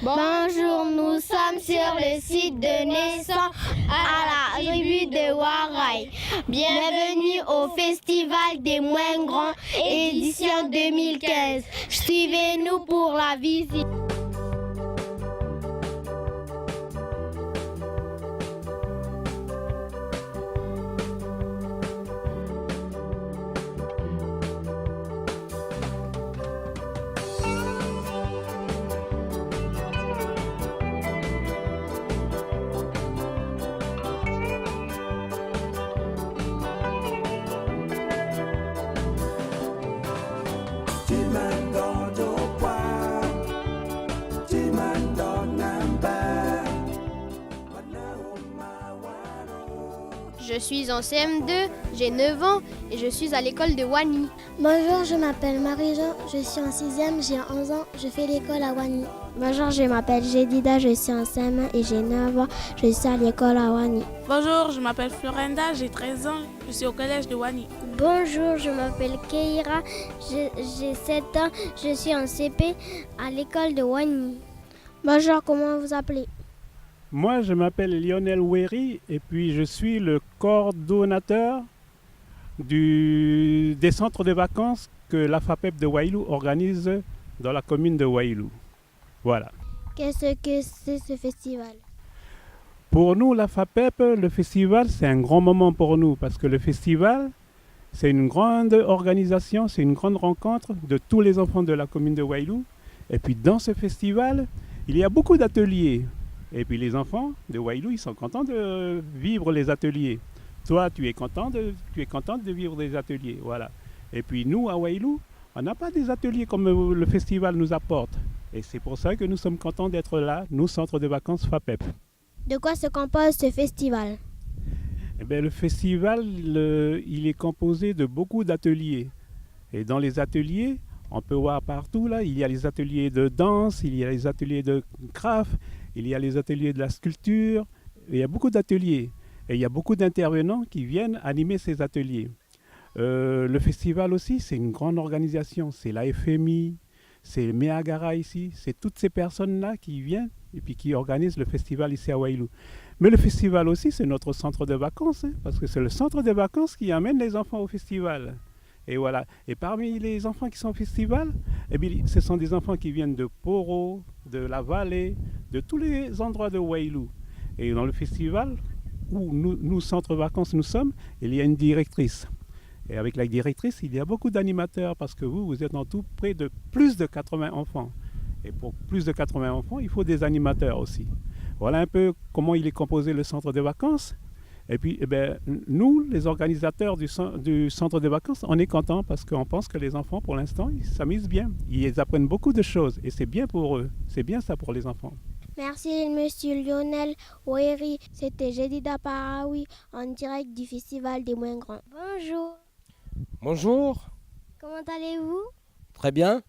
Bonjour, nous sommes sur le site de naissance à la tribu de Waraï. Bienvenue au Festival des moins grands, édition 2015. Suivez-nous pour la visite. Je suis en CM2, j'ai 9 ans et je suis à l'école de Wani. Bonjour, je m'appelle Marie-Jean, je suis en 6e, j'ai 11 ans, je fais l'école à Wani. Bonjour, je m'appelle Jedida, je suis en CM1 et j'ai 9 ans, je suis à l'école à Wani. Bonjour, je m'appelle Florenda, j'ai 13 ans, je suis au collège de Wani. Bonjour, je m'appelle Keira, j'ai 7 ans, je suis en CP à l'école de Wani. Bonjour, comment vous appelez? Moi, je m'appelle Lionel Wéry et puis je suis le coordonnateur des centres de vacances que la FAPEP de Wailou organise dans la commune de Wailou. Voilà. Qu'est-ce que c'est ce festival? Pour nous, la FAPEP, le festival, c'est un grand moment pour nous parce que le festival, c'est une grande organisation, c'est une grande rencontre de tous les enfants de la commune de Wailou. Et puis dans ce festival, il y a beaucoup d'ateliers. Et puis les enfants de Wailou, ils sont contents de vivre les ateliers. Toi, tu es contente de vivre des ateliers. Voilà. Et puis nous, à Wailou, on n'a pas des ateliers comme le festival nous apporte. Et c'est pour ça que nous sommes contents d'être là, nous, centre de vacances FAPEP. De quoi se compose ce festival? Eh bien, le festival, il est composé de beaucoup d'ateliers. Et dans les ateliers, on peut voir partout, là, il y a les ateliers de danse, il y a les ateliers de craft, il y a les ateliers de la sculpture, il y a beaucoup d'ateliers. Et il y a beaucoup d'intervenants qui viennent animer ces ateliers. Le festival aussi, c'est une grande organisation. C'est la FMI, c'est Meagara ici, c'est toutes ces personnes-là qui viennent et puis qui organisent le festival ici à Wailou. Mais le festival aussi, c'est notre centre de vacances, hein, parce que c'est le centre de vacances qui amène les enfants au festival. Et voilà. Et parmi les enfants qui sont au festival, eh bien, ce sont des enfants qui viennent de Poro, de la vallée, de tous les endroits de Wailou. Et dans le festival, où nous centre vacances, nous sommes, il y a une directrice. Et avec la directrice, il y a beaucoup d'animateurs parce que vous êtes en tout près de plus de 80 enfants. Et pour plus de 80 enfants, il faut des animateurs aussi. Voilà un peu comment il est composé le centre de vacances. Et puis, nous, les organisateurs du centre de vacances, on est contents parce qu'on pense que les enfants, pour l'instant, ils s'amusent bien. Ils apprennent beaucoup de choses et c'est bien pour eux. C'est bien ça pour les enfants. Merci, monsieur Lionel Wéry. C'était Jedida Paraoui en direct du Festival des moins grands. Bonjour. Bonjour. Comment allez-vous? Très bien.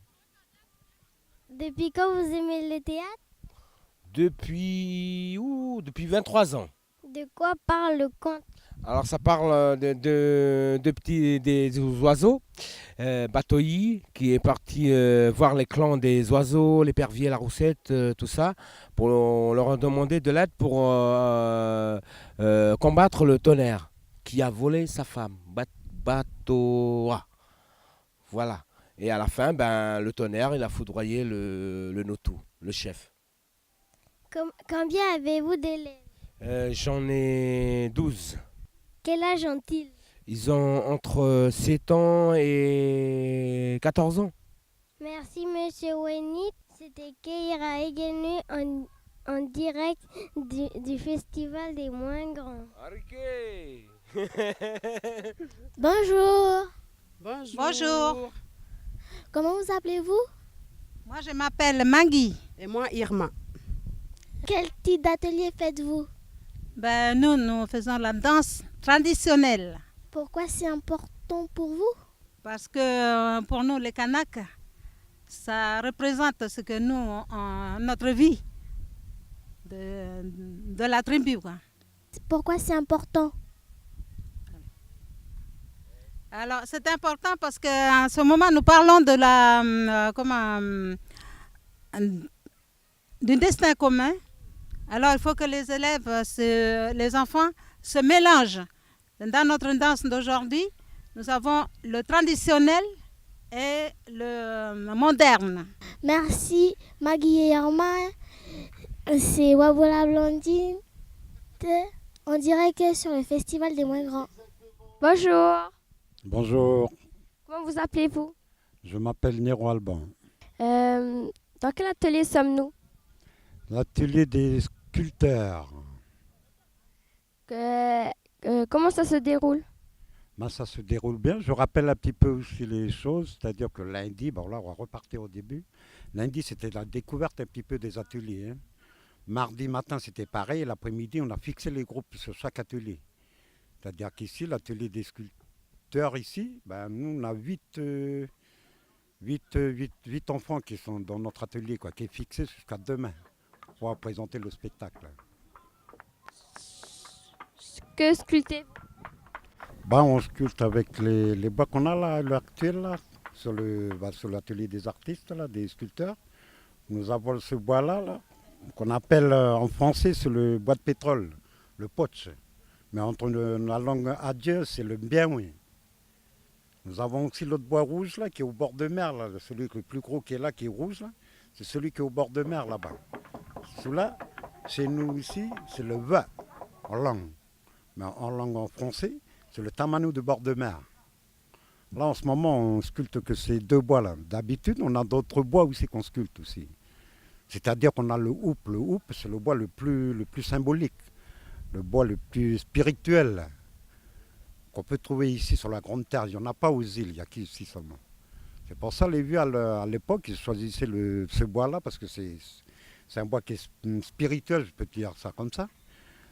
Depuis quand vous aimez le théâtre? Depuis 23 ans. De quoi parle le conte? Alors ça parle des oiseaux. Batoyi qui est parti voir les clans des oiseaux, l'épervier, la roussette, tout ça, pour leur demander de l'aide pour combattre le tonnerre qui a volé sa femme, Batoa. Voilà. Et à la fin, le tonnerre, il a foudroyé le Notou, le chef. Combien avez-vous d'élèves? J'en ai 12. Quel âge ont-ils? Ils ont entre 7 ans et 14 ans. Merci, monsieur Wenit. C'était Keira Egenu en direct du Festival des moins grands. Bonjour. Bonjour. Comment vous appelez-vous? Moi, je m'appelle Maggie. Et moi, Irma. Quel type d'atelier faites-vous? Nous faisons la danse traditionnelle. Pourquoi c'est important pour vous? Parce que pour nous, les Kanaks, ça représente ce que nous, notre vie de la tribu. Quoi. Pourquoi c'est important? Alors, c'est important parce qu'en ce moment, nous parlons de du destin commun. Alors il faut que les élèves, les enfants se mélangent. Dans notre danse d'aujourd'hui, nous avons le traditionnel et le moderne. Merci Maggie et Irma. C'est Wabola Blondine. On dirait que sur le festival des moins grands. Bonjour. Bonjour, Comment vous appelez-vous? je m'appelle Nero Alban. Dans quel atelier sommes-nous? L'atelier des sculpteurs. Comment ça se déroule? Ben, ça se déroule bien. Je rappelle un petit peu aussi les choses, c'est-à-dire que lundi, bon là on va repartir au début. Lundi c'était la découverte un petit peu des ateliers. Hein. Mardi matin c'était pareil, et l'après-midi on a fixé les groupes sur chaque atelier. C'est-à-dire qu'ici, l'atelier des sculpteurs ici, ben, nous on a 8 enfants qui sont dans notre atelier, quoi, qui est fixé jusqu'à demain pour présenter le spectacle. Que sculptez-vous? Ben, on sculpte avec les bois qu'on a là, à l'heure actuelle, là, sur l'atelier des artistes, là, des sculpteurs. Nous avons ce bois-là, là, qu'on appelle en français c'est le bois de pétrole, le potch. Mais entre la langue adieu, c'est le bienoué. Nous avons aussi l'autre bois rouge là, qui est au bord de mer, là, celui le plus gros qui est là, qui est rouge, là, c'est celui qui est au bord de mer là-bas. Celui-là, chez nous ici, c'est le vin en langue. Mais en langue en français, c'est le tamanou de bord de mer. Là, en ce moment, on sculpte que ces deux bois-là. D'habitude, on a d'autres bois aussi qu'on sculpte aussi. C'est-à-dire qu'on a le houppe. Le houppe, c'est le bois le plus symbolique, le bois le plus spirituel qu'on peut trouver ici sur la Grande Terre. Il n'y en a pas aux îles, il n'y a qu'ici seulement. C'est pour ça les vieux à l'époque, ils choisissaient ce bois-là parce que c'est un bois qui est spirituel, je peux dire ça comme ça.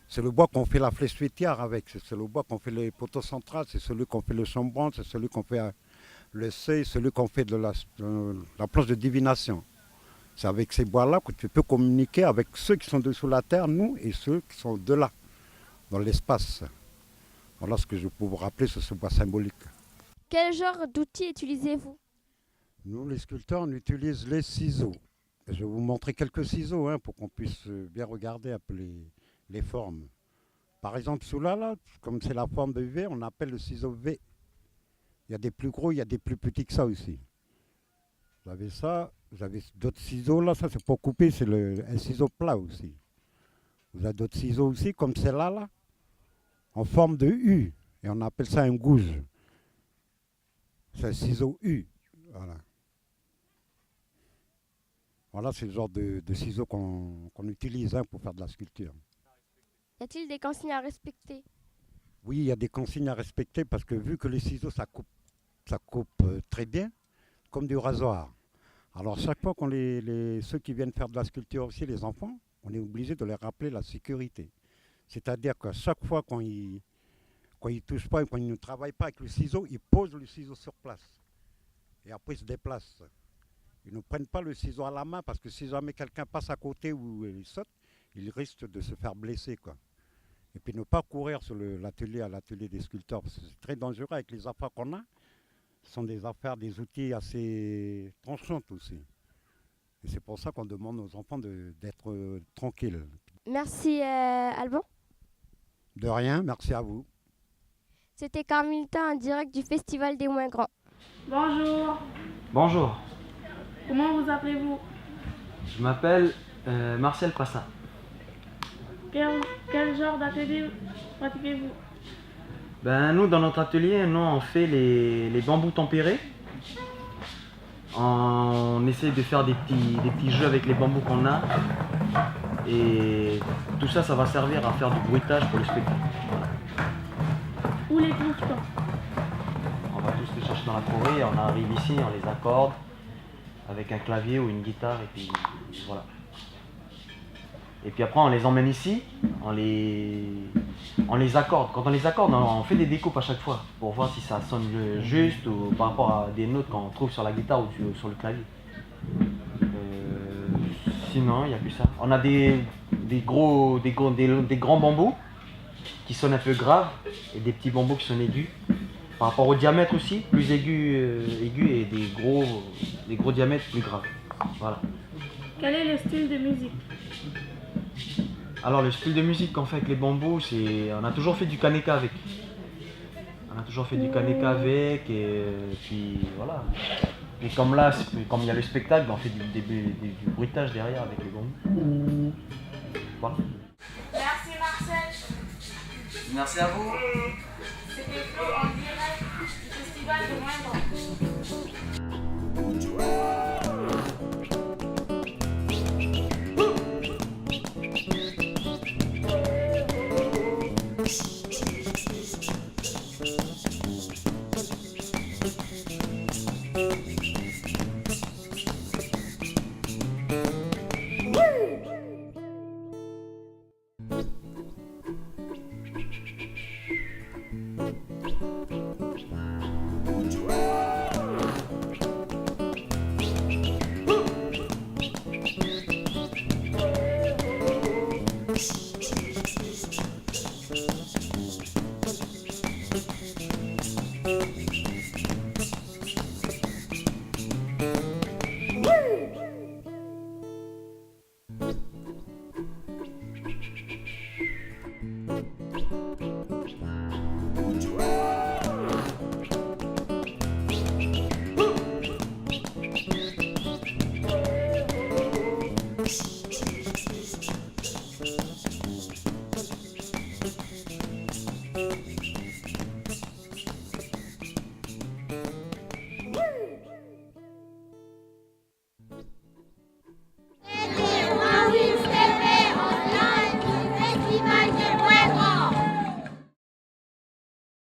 C'est le bois qu'on fait la flèche fêtière avec, c'est le bois qu'on fait les poteaux centrales, c'est celui qu'on fait le chambranle, c'est celui qu'on fait le seuil, celui qu'on fait de la planche de divination. C'est avec ces bois-là que tu peux communiquer avec ceux qui sont dessous la terre, nous, et ceux qui sont de là, dans l'espace. Voilà ce que je peux vous rappeler sur ce bois symbolique. Quel genre d'outils utilisez-vous? Nous, les sculpteurs, on utilise les ciseaux. Je vais vous montrer quelques ciseaux pour qu'on puisse bien regarder un peu les formes. Par exemple, celui-là, là, comme c'est la forme de V, on appelle le ciseau V. Il y a des plus gros, il y a des plus petits que ça aussi. Vous avez ça, vous avez d'autres ciseaux là, ça c'est pour couper, c'est un ciseau plat aussi. Vous avez d'autres ciseaux aussi, comme celle-là, là, en forme de U, et on appelle ça un gouge. C'est un ciseau U, voilà. Voilà, c'est le genre de ciseaux qu'on utilise pour faire de la sculpture. Y a-t-il des consignes à respecter? Oui, il y a des consignes à respecter parce que vu que les ciseaux, ça coupe très bien, comme du rasoir. Alors chaque fois qu'on ceux qui viennent faire de la sculpture aussi, les enfants, on est obligé de leur rappeler la sécurité. C'est-à-dire qu'à chaque fois quand ils ne touchent pas et quand ils ne travaillent pas avec le ciseau, ils posent le ciseau sur place. Et après ils se déplacent. Ils ne prennent pas le ciseau à la main parce que si jamais quelqu'un passe à côté ou il saute, il risque de se faire blesser, quoi. Et puis ne pas courir sur l'atelier des sculpteurs, parce que c'est très dangereux avec les affaires qu'on a. Ce sont des affaires, des outils assez tranchantes aussi. Et c'est pour ça qu'on demande aux enfants d'être tranquilles. Merci Alban. De rien, merci à vous. C'était Carmelita en direct du Festival des Moins Grands. Bonjour. Bonjour. Comment vous appelez-vous? Je m'appelle Marcel Passa. Quel genre d'atelier pratiquez-vous? Nous, dans notre atelier, on fait les bambous tempérés. On essaie de faire des petits jeux avec les bambous qu'on a. Et tout ça, ça va servir à faire du bruitage pour le spectacle. Voilà. Où les trouve-t-on? On va tous les chercher dans la forêt, on arrive ici, on les accorde avec un clavier ou une guitare et puis voilà. Et puis après on les emmène ici, on les accorde. Quand on les accorde, on fait des découpes à chaque fois pour voir si ça sonne juste ou par rapport à des notes qu'on trouve sur la guitare ou sur le clavier. Sinon, il n'y a plus ça. On a des grands bambous qui sonnent un peu graves et des petits bambous qui sonnent aigus. Par rapport au diamètre aussi, plus aigu et des gros diamètres plus graves. Voilà. Quel est le style de musique? Alors le style de musique qu'on fait avec les bambous, on a toujours fait du kaneka avec. On a toujours fait du kaneka avec et puis voilà. Et comme là, comme il y a le spectacle, on fait du bruitage derrière avec les bambous. Voilà. Merci Marcel. Merci à vous. C'était Flo en direct du festival de Moindre.